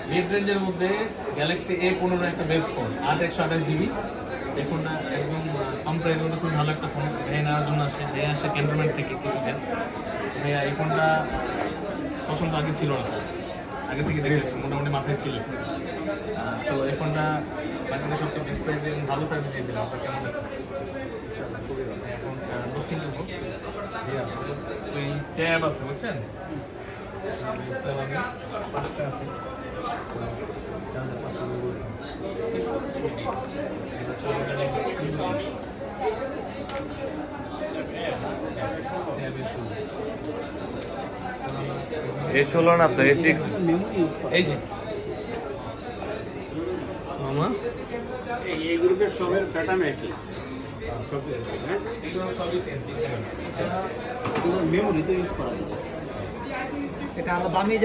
Mid রেঞ্জের মধ্যে Galaxy A15 একটা বেস্ট ফোন, 8/128 GB। এই ফোনটা একদম কম প্রাইসের মধ্যে খুব ভালো একটা ফোন। ভাইয়া নেওয়ার জন্য আসে ক্যান্টনমেন্ট থেকে কিছুদিন। ভাইয়া এই ফোনটা পছন্দ আগে ছিল না, আগে থেকে দেখেছি মোটামুটি মাথায় ছিল। তো এই ফোনটা মার্কেটে সবচেয়ে বেস্ট প্রাইসে এবং ভালো সার্ভিস দিয়ে দিলাম। আপনার কেমন লাগছে? এখন দক্ষিণ দেবো ওই ট্যাব আছে বুঝছেন, পাঁচটা আছে। A16 না তো A6 এই যে মামা এই গ্রুপের সবের প্যাটার্ন একই, সব কিছু হ্যাঁ, এগুলো সবই সেম। মেমোরি তো ইউজ করা যায়। এটা আরো দামি